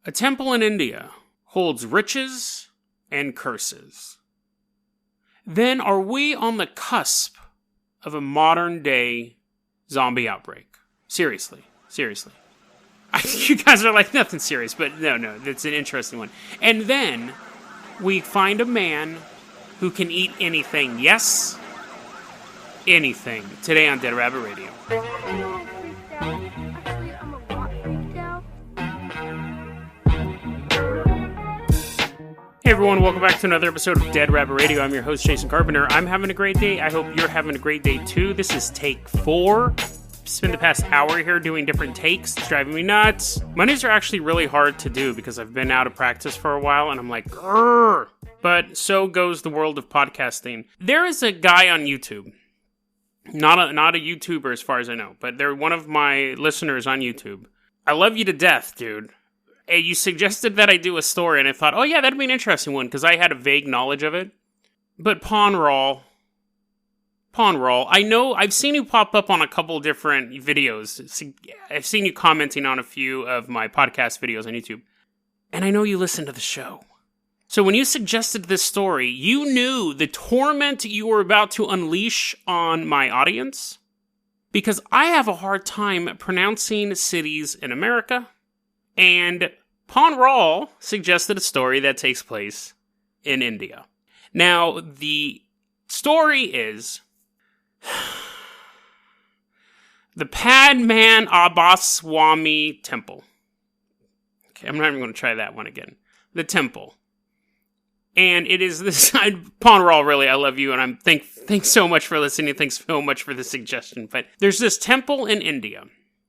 A temple in India holds riches and curses. Then are we on the cusp of a modern-day zombie outbreak? Seriously. You guys are like, nothing serious, but no, that's an interesting one. And then we find a man who can eat anything. Yes, anything. Today on Dead Rabbit Radio. Hey everyone, welcome back to another episode of Dead Rabbit Radio. I'm your host, Jason Carpenter. I'm having a great day. I hope you're having a great day too. This is take 4. Spent the past hour here doing different takes. It's driving me nuts. Mondays are actually really hard to do because I've been out of practice for a while and I'm like, grrr. But so goes the world of podcasting. There is a guy on YouTube. Not a YouTuber as far as I know, but they're one of my listeners on YouTube. I love you to death, dude. Hey, you suggested that I do a story, and I thought, oh yeah, that'd be an interesting one, because I had a vague knowledge of it. But Pawn Raw, I know, I've seen you pop up on a couple different videos. I've seen you commenting on a few of my podcast videos on YouTube. And I know you listen to the show. So when you suggested this story, you knew the torment you were about to unleash on my audience. Because I have a hard time pronouncing cities in America. And Pawn Raw suggested a story that takes place in India. Now, the story is the Padmanabhaswamy Temple. Okay, I'm not even going to try that one again. The temple. And it is this, Pawn Raw, really, I love you, and thanks so much for listening, thanks so much for the suggestion. But there's this temple in India.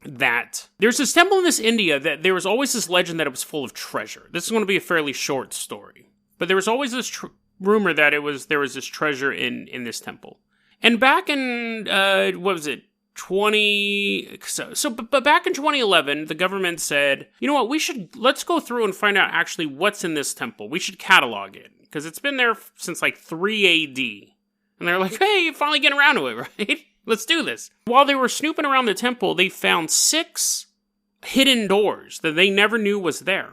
There's this temple in India that there was always this legend that it was full of treasure. This is going to be a fairly short story. But there was always this rumor that there was this treasure in this temple. And back in, back in 2011, the government said, you know what, let's go through and find out actually what's in this temple. We should catalog it. Because it's been there since like 3 AD. And they're like, hey, you finally getting around to it, right? Let's do this. While they were snooping around the temple, they found 6 hidden doors that they never knew was there.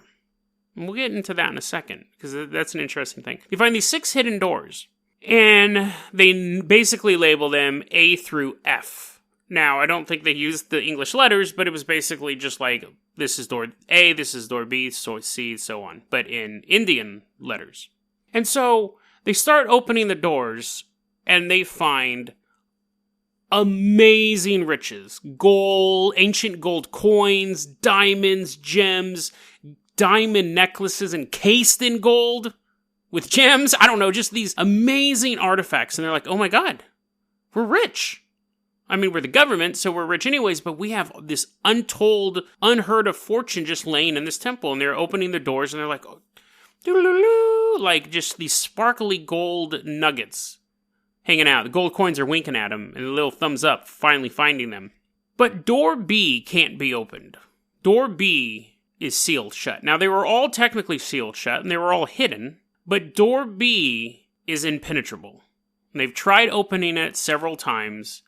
And we'll get into that in a second, because that's an interesting thing. You find these 6 hidden doors, and they basically label them A through F. Now, I don't think they used the English letters, but it was basically just like, this is door A, this is door B, so C, so on, but in Indian letters. And so, they start opening the doors, and they find amazing riches. Gold, ancient gold coins, diamonds, gems, diamond necklaces encased in gold with gems. I don't know, just these amazing artifacts. And they're like, oh my God, we're rich. I mean, we're the government, so we're rich anyways, but we have this untold, unheard of fortune just laying in this temple. And they're opening the doors and they're like, oh, doo-doo-doo-doo, like just these sparkly gold nuggets hanging out. The gold coins are winking at him, and a little thumbs up, finally finding them. But door B can't be opened. Door B is sealed shut. Now, they were all technically sealed shut, and they were all hidden, but door B is impenetrable. And they've tried opening it several times.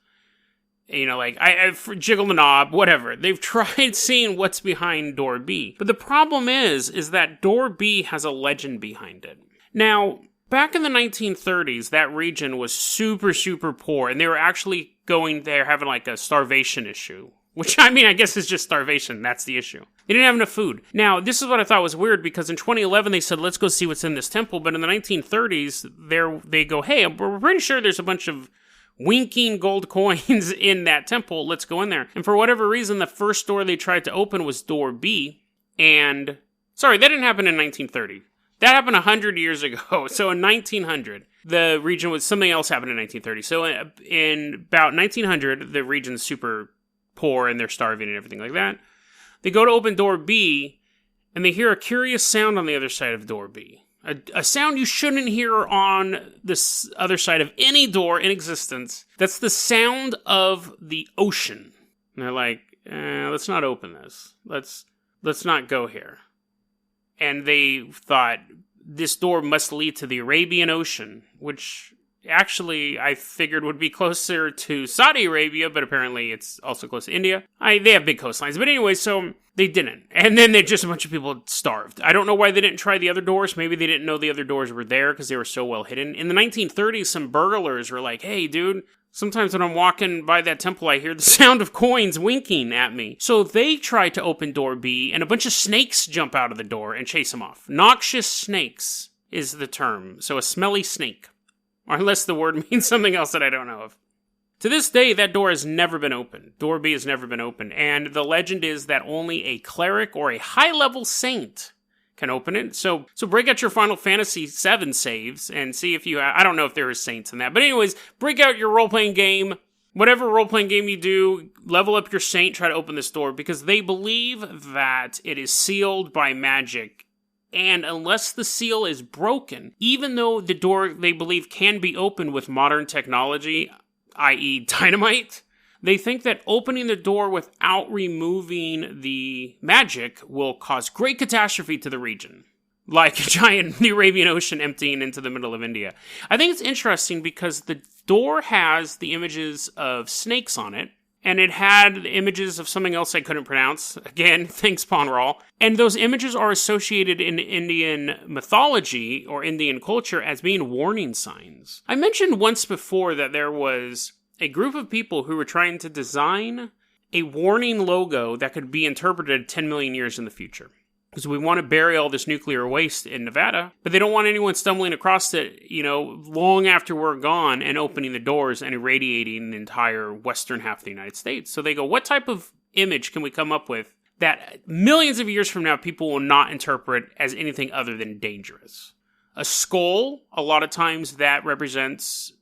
You know, like, I've jiggled the knob, whatever. They've tried seeing what's behind door B. But the problem is that door B has a legend behind it. Now, back in the 1930s, that region was super, super poor, and they were actually going there having like a starvation issue. Which, I mean, I guess is just starvation. That's the issue. They didn't have enough food. Now, this is what I thought was weird, because in 2011 they said, let's go see what's in this temple, but in the 1930s, they go, hey, we're pretty sure there's a bunch of winking gold coins in that temple. Let's go in there. And for whatever reason, the first door they tried to open was door B, and sorry, that didn't happen in 1930. That happened 100 years ago. So in 1900, the region was, something else happened in 1930. So in about 1900, the region's super poor and they're starving and everything like that. They go to open door B and they hear a curious sound on the other side of door B. A sound you shouldn't hear on this other side of any door in existence. That's the sound of the ocean. And they're like, let's not open this. Let's not go here. And they thought this door must lead to the Arabian Ocean, which actually I figured would be closer to Saudi Arabia, but apparently it's also close to India. They have big coastlines. But anyway, so they didn't. And then just a bunch of people starved. I don't know why they didn't try the other doors. Maybe they didn't know the other doors were there because they were so well hidden. In the 1930s, some burglars were like, hey, dude, sometimes when I'm walking by that temple, I hear the sound of coins winking at me. So they try to open door B, and a bunch of snakes jump out of the door and chase them off. Noxious snakes is the term. So a smelly snake. Or unless the word means something else that I don't know of. To this day, that door has never been opened. Door B has never been opened. And the legend is that only a cleric or a high-level saint can open it. So break out your Final Fantasy VII saves and see if you... I don't know if there are saints in that. But anyways, break out your role-playing game. Whatever role-playing game you do, level up your saint, try to open this door. Because they believe that it is sealed by magic. And unless the seal is broken, even though the door, they believe, can be opened with modern technology, i.e. dynamite, they think that opening the door without removing the magic will cause great catastrophe to the region. Like a giant the Arabian Ocean emptying into the middle of India. I think it's interesting because the door has the images of snakes on it, and it had images of something else I couldn't pronounce. Again, thanks, Ponral. And those images are associated in Indian mythology or Indian culture as being warning signs. I mentioned once before that there was a group of people who were trying to design a warning logo that could be interpreted 10 million years in the future. Because we want to bury all this nuclear waste in Nevada, but they don't want anyone stumbling across it, long after we're gone and opening the doors and irradiating the entire western half of the United States. So they go, what type of image can we come up with that millions of years from now people will not interpret as anything other than dangerous? A skull, a lot of times that represents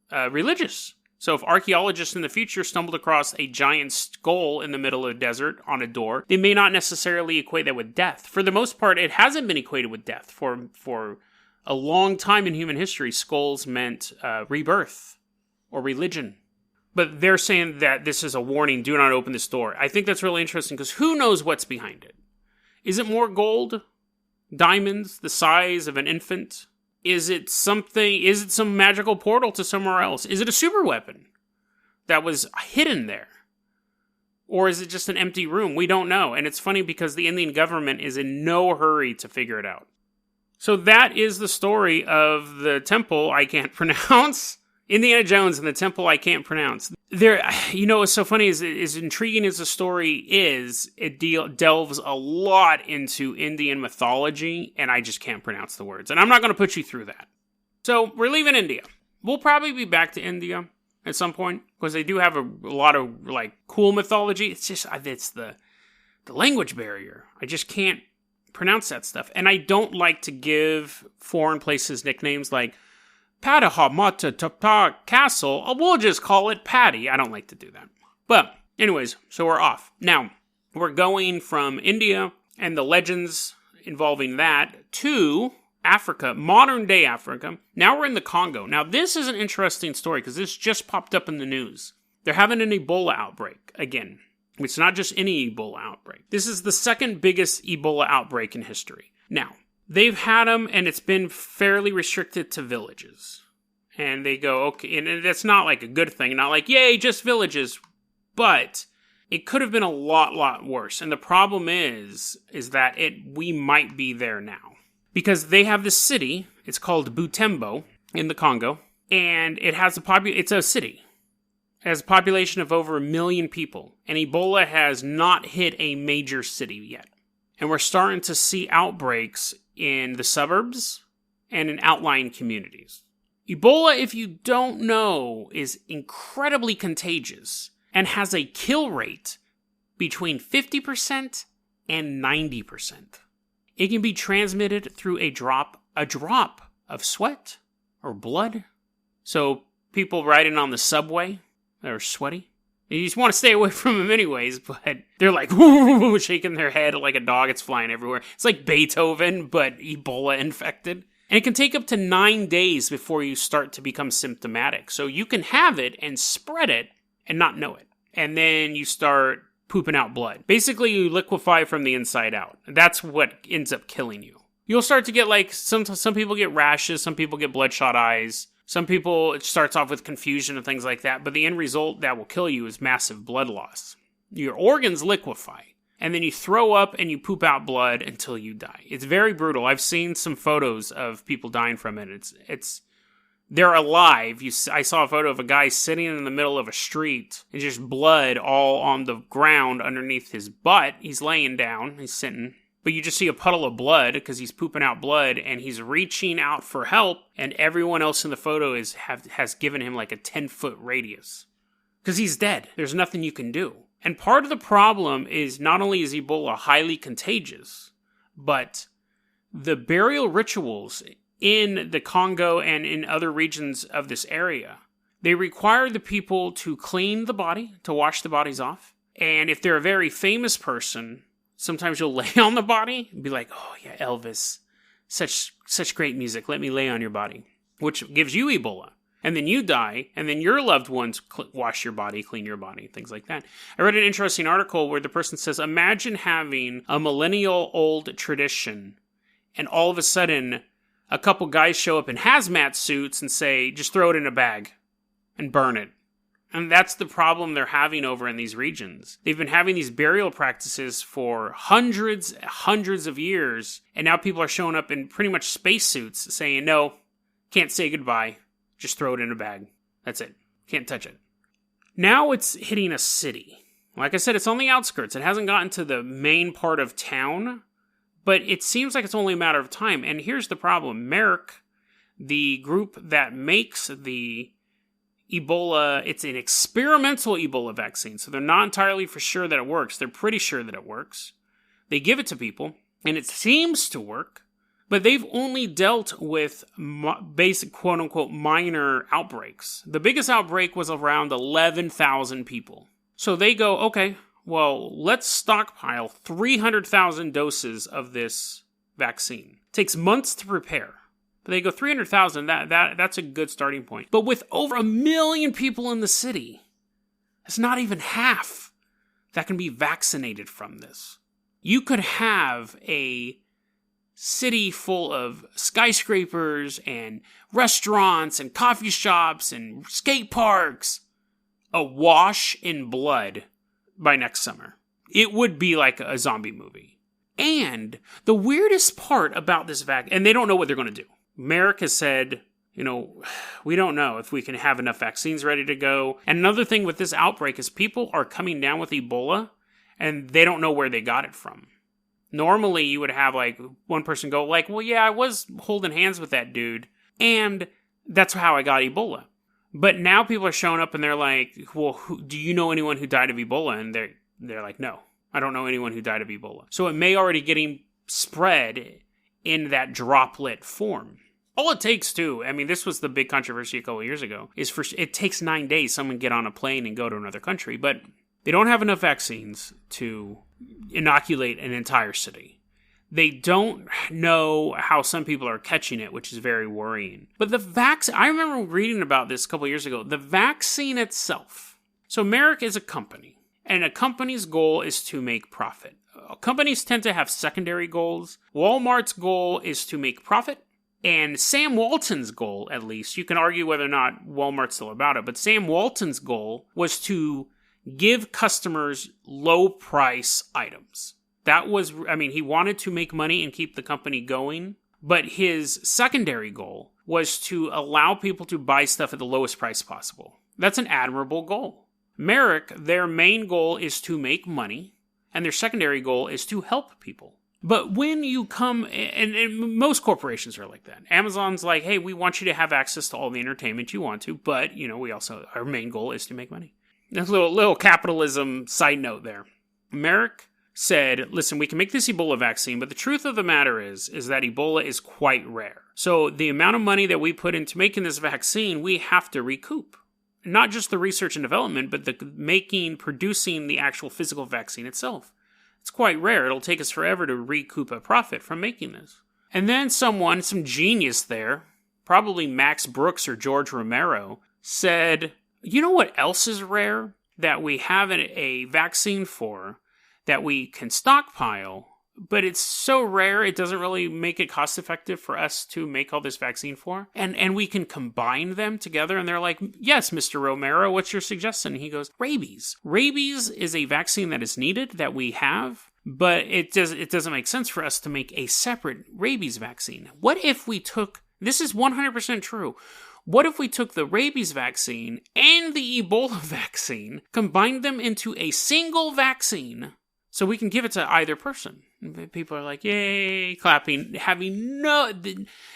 religious. So if archaeologists in the future stumbled across a giant skull in the middle of the desert on a door, they may not necessarily equate that with death. For the most part, it hasn't been equated with death. For a long time in human history, skulls meant rebirth or religion. But they're saying that this is a warning, do not open this door. I think that's really interesting because who knows what's behind it? Is it more gold? Diamonds the size of an infant? Is it some magical portal to somewhere else? Is it a super weapon that was hidden there? Or is it just an empty room? We don't know. And it's funny because the Indian government is in no hurry to figure it out. So that is the story of the temple I can't pronounce. Indiana Jones and the temple I can't pronounce. What's so funny is, as intriguing as the story is, it delves a lot into Indian mythology, and I just can't pronounce the words. And I'm not going to put you through that. So we're leaving India. We'll probably be back to India at some point, because they do have a lot of cool mythology. It's just, it's the language barrier. I just can't pronounce that stuff. And I don't like to give foreign places nicknames like Padmanabhaswamy Castle. We'll just call it Patty. I don't like to do that. But anyways, so we're off. Now, we're going from India and the legends involving that to Africa, modern day Africa. Now we're in the Congo. Now this is an interesting story because this just popped up in the news. They're having an Ebola outbreak again. It's not just any Ebola outbreak. This is the second biggest Ebola outbreak in history. Now, they've had them, and it's been fairly restricted to villages. And they go, okay, and that's not a good thing. Not yay, just villages. But it could have been a lot worse. And the problem is that we might be there now. Because they have this city, it's called Butembo in the Congo, and it has it's a city. It has a population of over 1 million people. And Ebola has not hit a major city yet. And we're starting to see outbreaks in the suburbs and in outlying communities. Ebola, if you don't know, is incredibly contagious and has a kill rate between 50% and 90%. It can be transmitted through a drop of sweat or blood. So people riding on the subway that are sweaty, you just want to stay away from them anyways, but they're shaking their head like a dog. It's flying everywhere. It's like Beethoven, but Ebola infected. And it can take up to 9 days before you start to become symptomatic. So you can have it and spread it and not know it. And then you start pooping out blood. Basically, you liquefy from the inside out. That's what ends up killing you. You'll start to get some people get rashes, some people get bloodshot eyes. Some people, it starts off with confusion and things like that, but the end result that will kill you is massive blood loss. Your organs liquefy, and then you throw up and you poop out blood until you die. It's very brutal. I've seen some photos of people dying from it. They're alive. I saw a photo of a guy sitting in the middle of a street and just blood all on the ground underneath his butt. He's laying down. He's sitting. But you just see a puddle of blood because he's pooping out blood and he's reaching out for help. And everyone else in the photo has given him like a 10-foot radius because he's dead. There's nothing you can do. And part of the problem is not only is Ebola highly contagious, but the burial rituals in the Congo and in other regions of this area, they require the people to clean the body, to wash the bodies off. And if they're a very famous person, sometimes you'll lay on the body and be like, oh yeah, Elvis, such great music, let me lay on your body, which gives you Ebola. And then you die, and then your loved ones wash your body, clean your body, things like that. I read an interesting article where the person says, imagine having a millennial-old tradition, and all of a sudden, a couple guys show up in hazmat suits and say, just throw it in a bag and burn it. And that's the problem they're having over in these regions. They've been having these burial practices for hundreds of years, and now people are showing up in pretty much spacesuits saying, no, can't say goodbye. Just throw it in a bag. That's it. Can't touch it. Now it's hitting a city. Like I said, it's on the outskirts. It hasn't gotten to the main part of town, but it seems like it's only a matter of time. And here's the problem. Merck, the group that makes the Ebola, it's an experimental Ebola vaccine, so they're not entirely for sure that it works. They're pretty sure that it works. They give it to people, and it seems to work. But they've only dealt with basic, quote-unquote, minor outbreaks. The biggest outbreak was around 11,000 people. So they go, okay, well, let's stockpile 300,000 doses of this vaccine. It takes months to prepare. But they go 300,000, that's a good starting point. But with over 1 million people in the city, it's not even half that can be vaccinated from this. You could have a city full of skyscrapers and restaurants and coffee shops and skate parks awash in blood by next summer. It would be like a zombie movie. And the weirdest part about this vaccine, and they don't know what they're going to do. Merck has said, we don't know if we can have enough vaccines ready to go. And another thing with this outbreak is people are coming down with Ebola and they don't know where they got it from. Normally, you would have, one person go, well, yeah, I was holding hands with that dude, and that's how I got Ebola. But now people are showing up, and they're like, well, do you know anyone who died of Ebola? And they're like, no, I don't know anyone who died of Ebola. So it may already getting spread in that droplet form. All it takes, too, this was the big controversy a couple of years ago, is it takes 9 days someone get on a plane and go to another country, but they don't have enough vaccines to inoculate an entire city. They don't know how some people are catching it, which is very worrying. But the vaccine, I remember reading about this a couple years ago, the vaccine itself. So Merck is a company, and a company's goal is to make profit. Companies tend to have secondary goals. Walmart's goal is to make profit. And Sam Walton's goal, at least, you can argue whether or not Walmart's still about it, but Sam Walton's goal was to give customers low-price items. That was, he wanted to make money and keep the company going, but his secondary goal was to allow people to buy stuff at the lowest price possible. That's an admirable goal. Merck, their main goal is to make money, and their secondary goal is to help people. But when you come, and most corporations are like that. Amazon's like, hey, we want you to have access to all the entertainment you want to, but, our main goal is to make money. A little capitalism side note there. Merck said, listen, we can make this Ebola vaccine, but the truth of the matter is that Ebola is quite rare. So the amount of money that we put into making this vaccine, we have to recoup. Not just the research and development, but producing the actual physical vaccine itself. It's quite rare. It'll take us forever to recoup a profit from making this. And then some genius there, probably Max Brooks or George Romero, said, you know what else is rare that we have a vaccine for that we can stockpile, but it's so rare, it doesn't really make it cost effective for us to make all this vaccine for. And we can combine them together. And they're like, yes, Mr. Romero, what's your suggestion? He goes, rabies. Rabies is a vaccine that is needed, that we have. But it doesn't make sense for us to make a separate rabies vaccine. What if we took, this is 100% true, what if we took the rabies vaccine and the Ebola vaccine, combined them into a single vaccine, so we can give it to either person? People are like, yay, clapping, having no...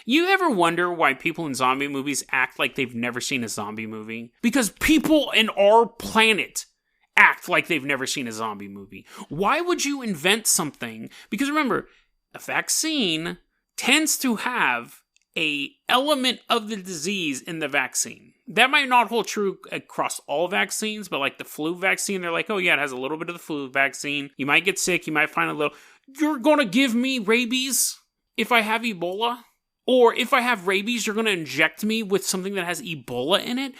You ever wonder why people in zombie movies act like they've never seen a zombie movie? Because people in our planet act like they've never seen a zombie movie. Why would you invent something? Because remember, a vaccine tends to have a element of the disease in the vaccine. That might not hold true across all vaccines, but like the flu vaccine, they're like, oh yeah, it has a little bit of the flu vaccine. You might get sick, you might find a little... You're gonna give me rabies if I have Ebola? Or if I have rabies, you're gonna inject me with something that has Ebola in it?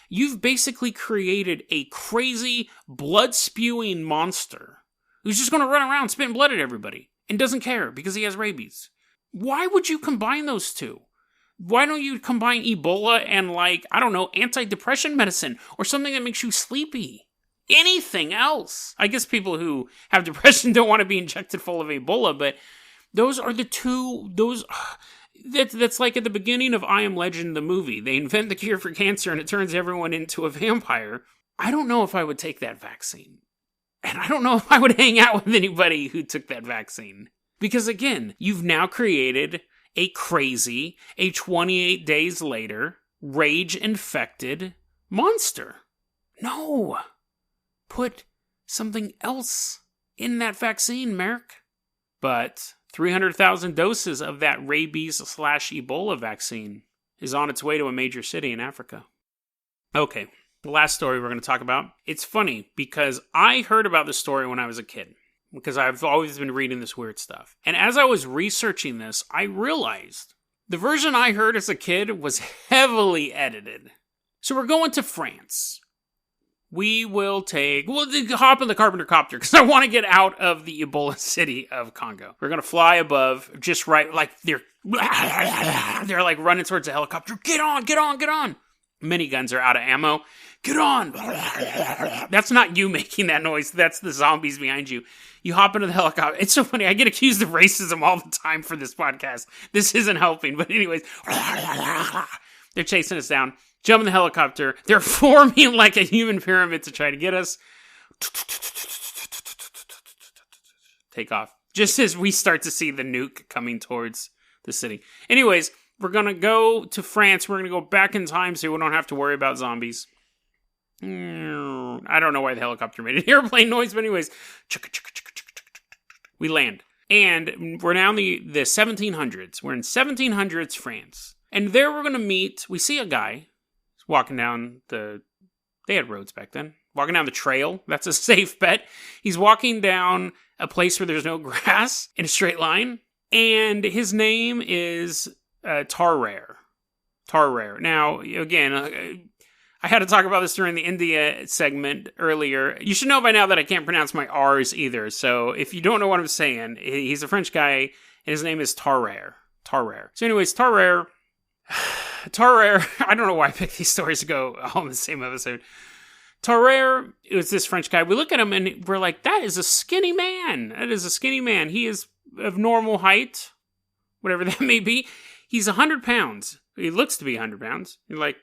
You've basically created a crazy, blood-spewing monster who's just going to run around spitting blood at everybody and doesn't care because he has rabies. Why would you combine those two? Why don't you combine Ebola and, antidepressant medicine or something that makes you sleepy? Anything else? I guess people who have depression don't want to be injected full of Ebola, but those are the two... That's like at the beginning of I Am Legend, the movie. They invent the cure for cancer and it turns everyone into a vampire. I don't know if I would take that vaccine. And I don't know if I would hang out with anybody who took that vaccine. Because again, you've now created a crazy, 28 days later, rage-infected monster. No! Put something else in that vaccine, Merrick. But 300,000 doses of that rabies/Ebola vaccine is on its way to a major city in Africa. Okay, the last story we're going to talk about. It's funny because I heard about this story when I was a kid, because I've always been reading this weird stuff. And as I was researching this, I realized the version I heard as a kid was heavily edited. So we're going to France. We'll hop in the Carpenter Copter because I want to get out of the Ebola city of Congo. We're going to fly above, just right, like they're like running towards the helicopter. Get on, get on, get on. Miniguns are out of ammo. Get on. That's not you making that noise. That's the zombies behind you. You hop into the helicopter. It's so funny. I get accused of racism all the time for this podcast. This isn't helping. But anyways, they're chasing us down. Jump in the helicopter. They're forming like a human pyramid to try to get us. Take off. Just as we start to see the nuke coming towards the city. Anyways, we're going to go to France. We're going to go back in time so we don't have to worry about zombies. I don't know why the helicopter made an airplane noise, but anyways. We land. And we're now in the 1700s. We're in 1700s France. And there we're going to meet, we see a guy walking down they had roads back then. Walking down the trail. That's a safe bet. He's walking down a place where there's no grass in a straight line. And his name is Tarrare. Tarrare. Now, again, I had to talk about this during the India segment earlier. You should know by now that I can't pronounce my R's either. So if you don't know what I'm saying, he's a French guy, and his name is Tarrare. Tarrare. So anyways, Tarrare, I don't know why I picked these stories to go all in the same episode. Tarrare is this French guy. We look at him and we're like, that is a skinny man. That is a skinny man. He is of normal height, whatever that may be. He's 100 pounds. He looks to be 100 pounds. You're like,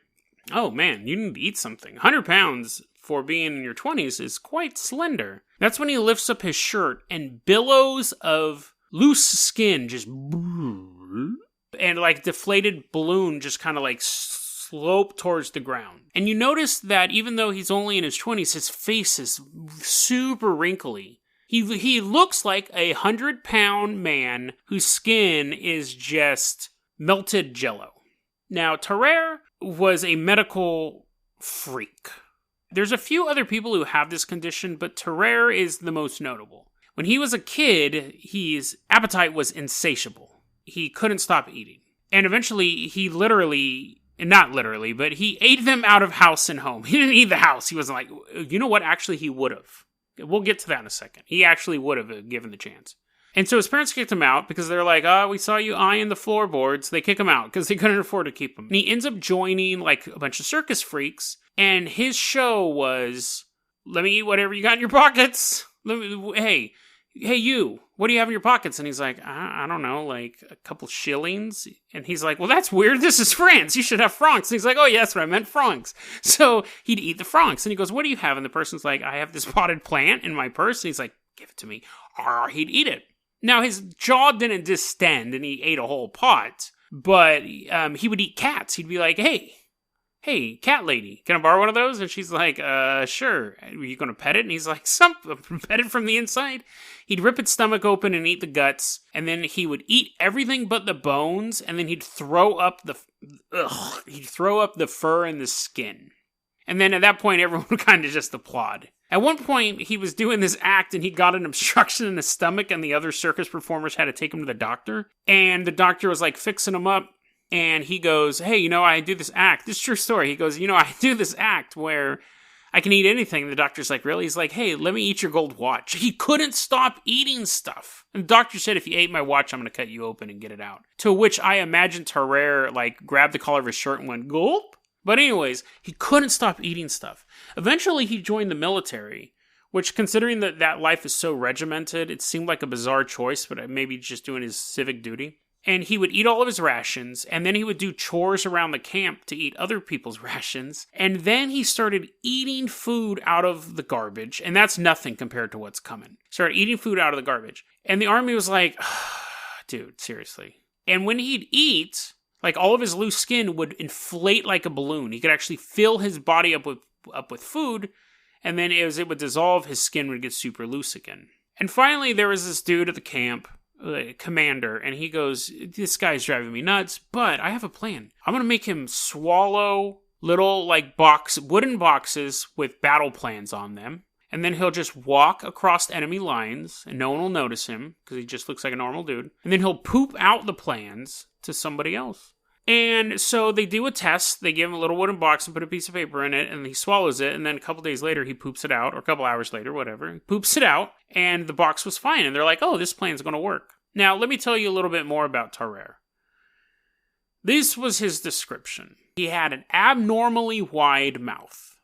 oh man, you need to eat something. 100 pounds for being in your 20s is quite slender. That's when he lifts up his shirt and billows of loose skin just... and like deflated balloon just kind of like slope towards the ground. And you notice that even though he's only in his 20s, his face is super wrinkly. He looks like a 100-pound man whose skin is just melted jello. Now, Tarrare was a medical freak. There's a few other people who have this condition, but Tarrare is the most notable. When he was a kid, his appetite was insatiable. He couldn't stop eating. And eventually, not literally, but he ate them out of house and home. He didn't eat the house. He wasn't like, you know what? Actually, he would have. We'll get to that in a second. He actually would have given the chance. And so his parents kicked him out because they're like, we saw you eyeing the floorboards. They kick him out because they couldn't afford to keep him. And he ends up joining like a bunch of circus freaks. And his show was, let me eat whatever you got in your pockets. Hey, you, what do you have in your pockets? And he's like, I don't know, like a couple shillings. And he's like, well, that's weird. This is France. You should have francs. And he's like, oh, yeah, that's what I meant, francs. So he'd eat the francs. And he goes, what do you have? And the person's like, I have this potted plant in my purse. And he's like, give it to me. He'd eat it. Now, his jaw didn't distend and he ate a whole pot, but he would eat cats. He'd be like, hey, cat lady, can I borrow one of those? And she's like, sure. Are you going to pet it? And he's like, pet it from the inside. He'd rip its stomach open and eat the guts, and then he would eat everything but the bones, and then he'd throw up the fur and the skin. And then at that point, everyone would kind of just applaud. At one point, he was doing this act and he got an obstruction in his stomach and the other circus performers had to take him to the doctor. And the doctor was like fixing him up. And he goes, hey, I do this act. This is a true story. He goes, I do this act where I can eat anything. And the doctor's like, really? He's like, hey, let me eat your gold watch. He couldn't stop eating stuff. And the doctor said, if you ate my watch, I'm going to cut you open and get it out. To which I imagine Tarrare like grabbed the collar of his shirt and went, gulp. But anyways, he couldn't stop eating stuff. Eventually, he joined the military, which, considering that life is so regimented, it seemed like a bizarre choice, but maybe just doing his civic duty. And he would eat all of his rations, and then he would do chores around the camp to eat other people's rations. And then he started eating food out of the garbage, and that's nothing compared to what's coming. Started eating food out of the garbage. And the army was like, dude, seriously. And when he'd eat, like all of his loose skin would inflate like a balloon. He could actually fill his body up with food, and then as it would dissolve, his skin would get super loose again. And finally, there was this dude at the camp, commander, and he goes, this guy's driving me nuts, but I have a plan. I'm going to make him swallow little like wooden boxes with battle plans on them, and then he'll just walk across enemy lines, and no one will notice him, because he just looks like a normal dude, and then he'll poop out the plans to somebody else. And so they do a test. They give him a little wooden box and put a piece of paper in it, and he swallows it, and then a couple days later, he poops it out, or a couple hours later, whatever. He poops it out, and the box was fine, and they're like, oh, this plan's going to work. Now, let me tell you a little bit more about Tarrare. This was his description. He had an abnormally wide mouth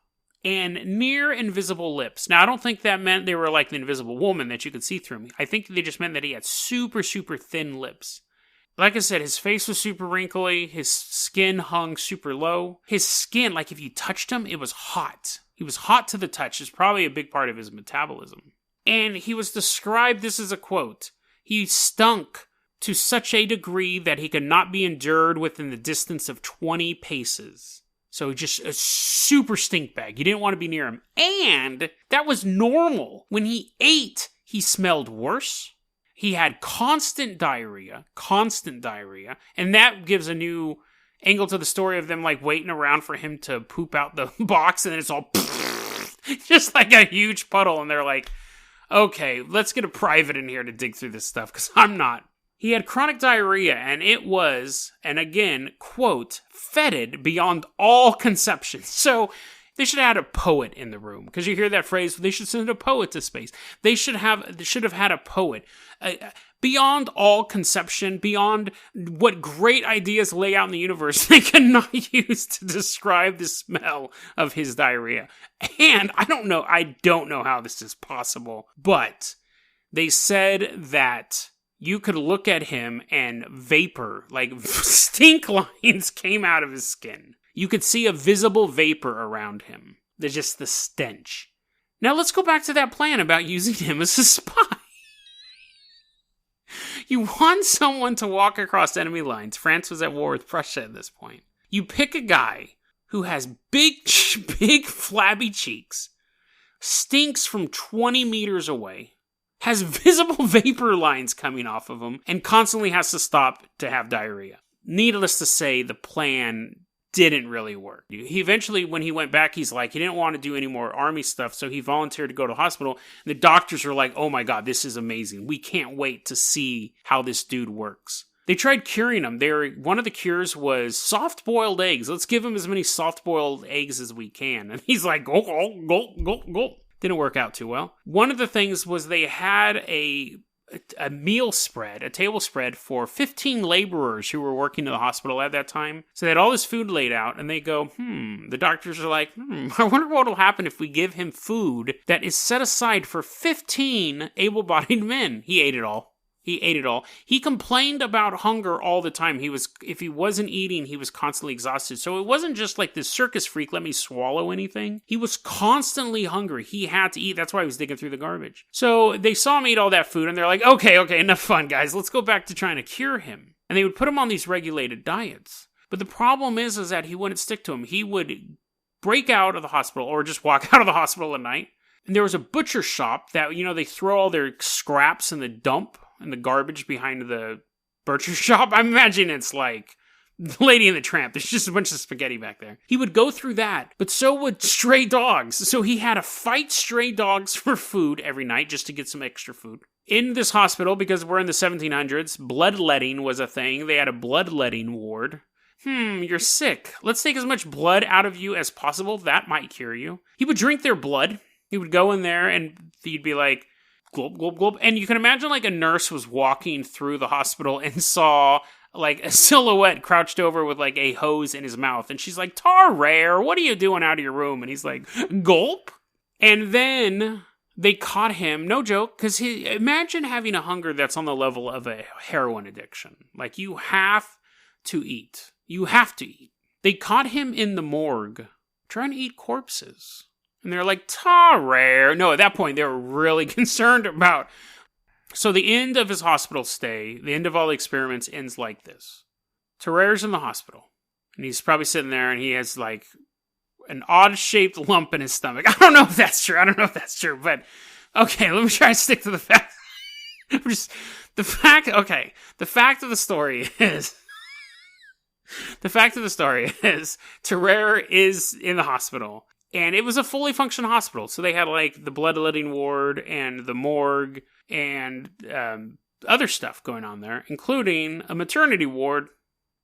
and near invisible lips. Now, I don't think that meant they were like the Invisible Woman that you could see through. I think they just meant that he had super, super thin lips. Like I said, his face was super wrinkly, his skin hung super low. His skin, like if you touched him, it was hot. He was hot to the touch. It's probably a big part of his metabolism. And he was described, this is a quote, he stunk to such a degree that he could not be endured within the distance of 20 paces. So just a super stink bag. You didn't want to be near him. And that was normal. When he ate, he smelled worse. He had constant diarrhea, and that gives a new angle to the story of them like waiting around for him to poop out the box, and then it's all just like a huge puddle, and they're like, okay, let's get a private in here to dig through this stuff, because I'm not. He had chronic diarrhea, and it was, and again, quote, fetid beyond all conception. So they should have had a poet in the room, because you hear that phrase, they should send a poet to space. They should have had a poet. Beyond all conception, beyond what great ideas lay out in the universe, they cannot use to describe the smell of his diarrhea. And I don't know how this is possible, but they said that you could look at him and vapor, like stink lines came out of his skin. You could see a visible vapor around him. There's just the stench. Now let's go back to that plan about using him as a spy. You want someone to walk across enemy lines. France was at war with Prussia at this point. You pick a guy who has big flabby cheeks, stinks from 20 meters away, has visible vapor lines coming off of him, and constantly has to stop to have diarrhea. Needless to say, the plan didn't really work. He eventually, when he went back, he's like, he didn't want to do any more army stuff, so he volunteered to go to hospital. And the doctors were like, oh my god, this is amazing. We can't wait to see how this dude works. They tried curing him. One of the cures was soft-boiled eggs. Let's give him as many soft-boiled eggs as we can. And he's like, go. Didn't work out too well. One of the things was they had a meal spread, a table spread for 15 laborers who were working in the hospital at that time. So they had all this food laid out, and they go, the doctors are like, I wonder what will happen if we give him food that is set aside for 15 able-bodied men. He ate it all. He complained about hunger all the time. If he wasn't eating, he was constantly exhausted. So it wasn't just like this circus freak, let me swallow anything. He was constantly hungry. He had to eat. That's why he was digging through the garbage. So they saw him eat all that food, and they're like, okay, enough fun, guys. Let's go back to trying to cure him. And they would put him on these regulated diets. But the problem is that he wouldn't stick to them. He would break out of the hospital or just walk out of the hospital at night. And there was a butcher shop that, they throw all their scraps in the dump and the garbage behind the butcher shop. I'm imagining it's like Lady and the Tramp. There's just a bunch of spaghetti back there. He would go through that, but so would stray dogs. So he had to fight stray dogs for food every night just to get some extra food. In this hospital, because we're in the 1700s, bloodletting was a thing. They had a bloodletting ward. You're sick. Let's take as much blood out of you as possible. That might cure you. He would drink their blood. He would go in there and he'd be like, glop, glop, glop. And you can imagine like a nurse was walking through the hospital and saw like a silhouette crouched over with like a hose in his mouth. And she's like, Tarrare, what are you doing out of your room? And he's like, gulp. And then they caught him, no joke, because imagine having a hunger that's on the level of a heroin addiction. Like you have to eat. You have to eat. They caught him in the morgue trying to eat corpses. And they're like, Tarrare. No, at that point, they were really concerned about. So the end of his hospital stay, the end of all the experiments ends like this. Tarrare's in the hospital. And he's probably sitting there and he has like an odd-shaped lump in his stomach. I don't know if that's true. But okay, let me try to stick to the fact. The fact of the story is... The fact of the story is Tarrare is in the hospital. And it was a fully functional hospital. So they had like the bloodletting ward and the morgue and other stuff going on there, including a maternity ward.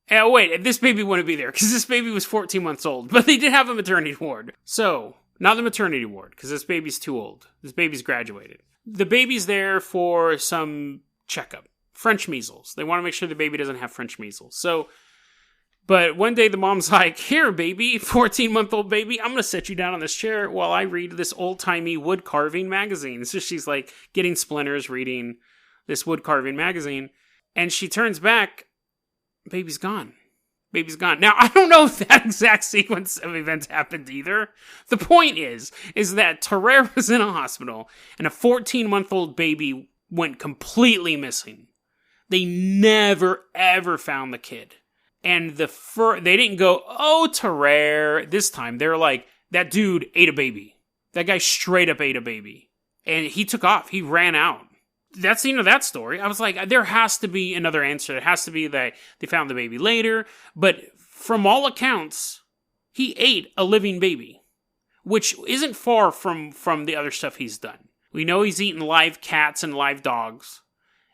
Oh, wait, this baby wouldn't be there because this baby was 14 months old. But they did have a maternity ward. So, not the maternity ward because this baby's too old. This baby's graduated. The baby's there for some checkup. French measles. They want to make sure the baby doesn't have French measles. So... But one day the mom's like, here, baby, 14-month-old baby, I'm going to set you down on this chair while I read this old-timey wood carving magazine. So she's like getting splinters reading this wood carving magazine. And she turns back, baby's gone. Baby's gone. Now, I don't know if that exact sequence of events happened either. The point is that Tarrare was in a hospital and a 14-month-old baby went completely missing. They never, ever found the kid. And they didn't go, oh, Tarrare. This time, they were like, that dude ate a baby. That guy straight up ate a baby. And he took off. He ran out. That's the end of that story. I was like, there has to be another answer. It has to be that they found the baby later. But from all accounts, he ate a living baby. Which isn't far from the other stuff he's done. We know he's eaten live cats and live dogs.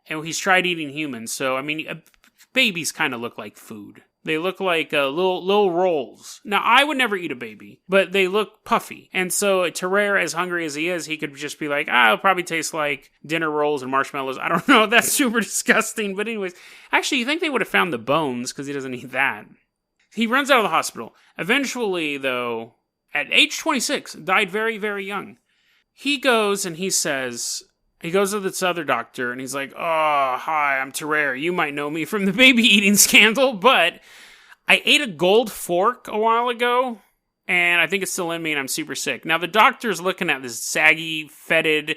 And he's tried eating humans. So, I mean... Babies kind of look like food. They look like little rolls. Now, I would never eat a baby, but they look puffy. And so Tarrare, as hungry as he is, he could just be like, it'll probably taste like dinner rolls and marshmallows. I don't know. That's super disgusting. But anyways, actually, you think they would have found the bones because he doesn't eat that. He runs out of the hospital. Eventually, though, at age 26, died very, very young. He goes and he says... He goes to this other doctor, and he's like, oh, hi, I'm Tarrare. You might know me from the baby eating scandal, but I ate a gold fork a while ago, and I think it's still in me, and I'm super sick. Now, the doctor's looking at this saggy, fetid,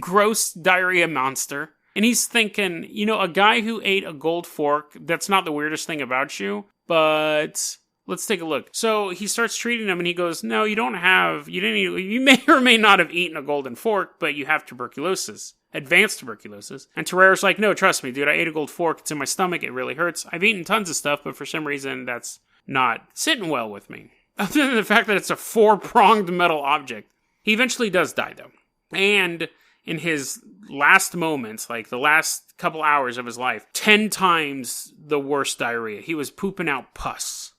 gross diarrhea monster, and he's thinking, a guy who ate a gold fork, that's not the weirdest thing about you, but... Let's take a look. So he starts treating him and he goes, no, you may or may not have eaten a golden fork, but you have tuberculosis, advanced tuberculosis. And Tarrare's like, no, trust me, dude, I ate a gold fork. It's in my stomach. It really hurts. I've eaten tons of stuff, but for some reason that's not sitting well with me. Other than the fact that it's a 4-pronged metal object. He eventually does die though. And in his last moments, like the last couple hours of his life, 10 times the worst diarrhea. He was pooping out pus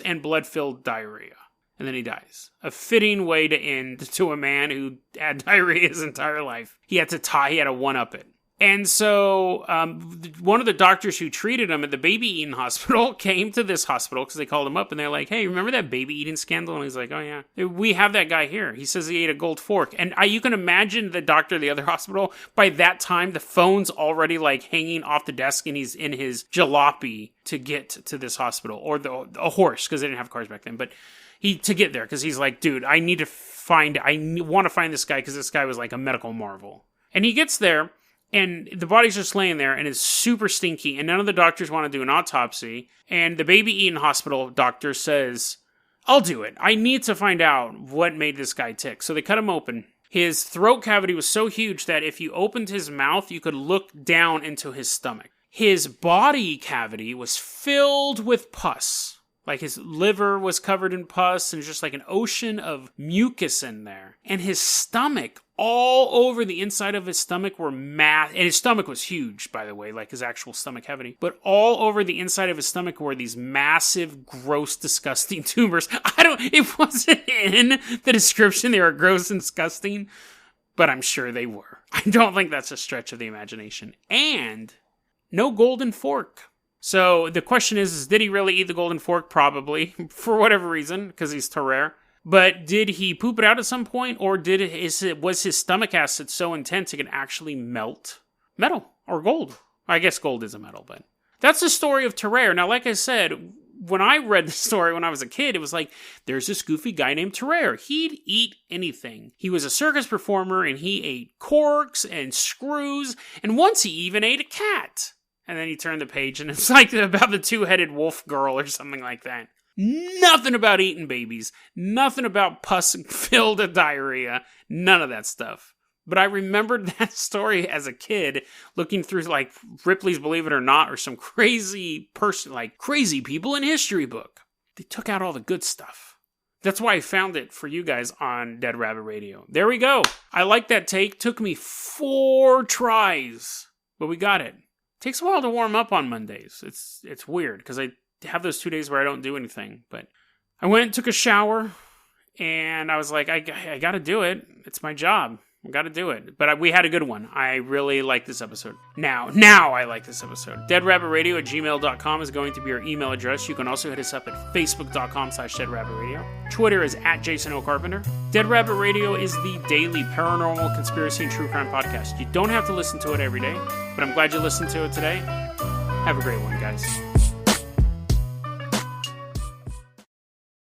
and blood-filled diarrhea. And then he dies. A fitting way to end to a man who had diarrhea his entire life. He had to one-up it. And so one of the doctors who treated him at the baby eating hospital came to this hospital because they called him up and they're like, hey, remember that baby eating scandal? And he's like, oh, yeah. We have that guy here. He says he ate a gold fork. And you can imagine the doctor at the other hospital. By that time, the phone's already like hanging off the desk and he's in his jalopy to get to this hospital. Or a horse because they didn't have cars back then. But to get there because he's like, dude, I want to find this guy because this guy was like a medical marvel. And he gets there. And the body's just laying there, and it's super stinky, and none of the doctors want to do an autopsy. And the baby eating hospital doctor says, I'll do it. I need to find out what made this guy tick. So they cut him open. His throat cavity was so huge that if you opened his mouth, you could look down into his stomach. His body cavity was filled with pus. Like his liver was covered in pus, and just like an ocean of mucus in there. And his stomach, all over the inside of his stomach were and his stomach was huge, by the way, like his actual stomach cavity. But all over the inside of his stomach were these massive, gross, disgusting tumors. It wasn't in the description they were gross and disgusting, but I'm sure they were. I don't think that's a stretch of the imagination. And no golden fork. So the question is did he really eat the golden fork? Probably, for whatever reason, because he's Tarrare. But did he poop it out at some point, or was his stomach acid so intense it could actually melt metal or gold? I guess gold is a metal, but that's the story of Tarrare. Now, like I said, when I read the story when I was a kid, it was like, there's this goofy guy named Tarrare. He'd eat anything. He was a circus performer, and he ate corks and screws, and once he even ate a cat. And then he turned the page, and it's like about the two-headed wolf girl or something like that. Nothing about eating babies. Nothing about pus-filled diarrhea. None of that stuff. But I remembered that story as a kid, looking through like Ripley's Believe It or Not or some crazy person, like Crazy People in History book. They took out all the good stuff. That's why I found it for you guys on Dead Rabbit Radio. There we go. I like that take. Took me 4 tries, but we got it. Takes a while to warm up on Mondays. It's weird because I have those 2 days where I don't do anything. But I went and took a shower, and I was like, I got to do it. It's my job. I got to do it. But we had a good one. I really like this episode. Now I like this episode. DeadRabbitRadio@gmail.com is going to be your email address. You can also hit us up at Facebook.com/DeadRabbitRadio. Twitter is @JasonOCarpenter. Dead Rabbit Radio is the daily paranormal, conspiracy, and true crime podcast. You don't have to listen to it every day, but I'm glad you listened to it today. Have a great one, guys.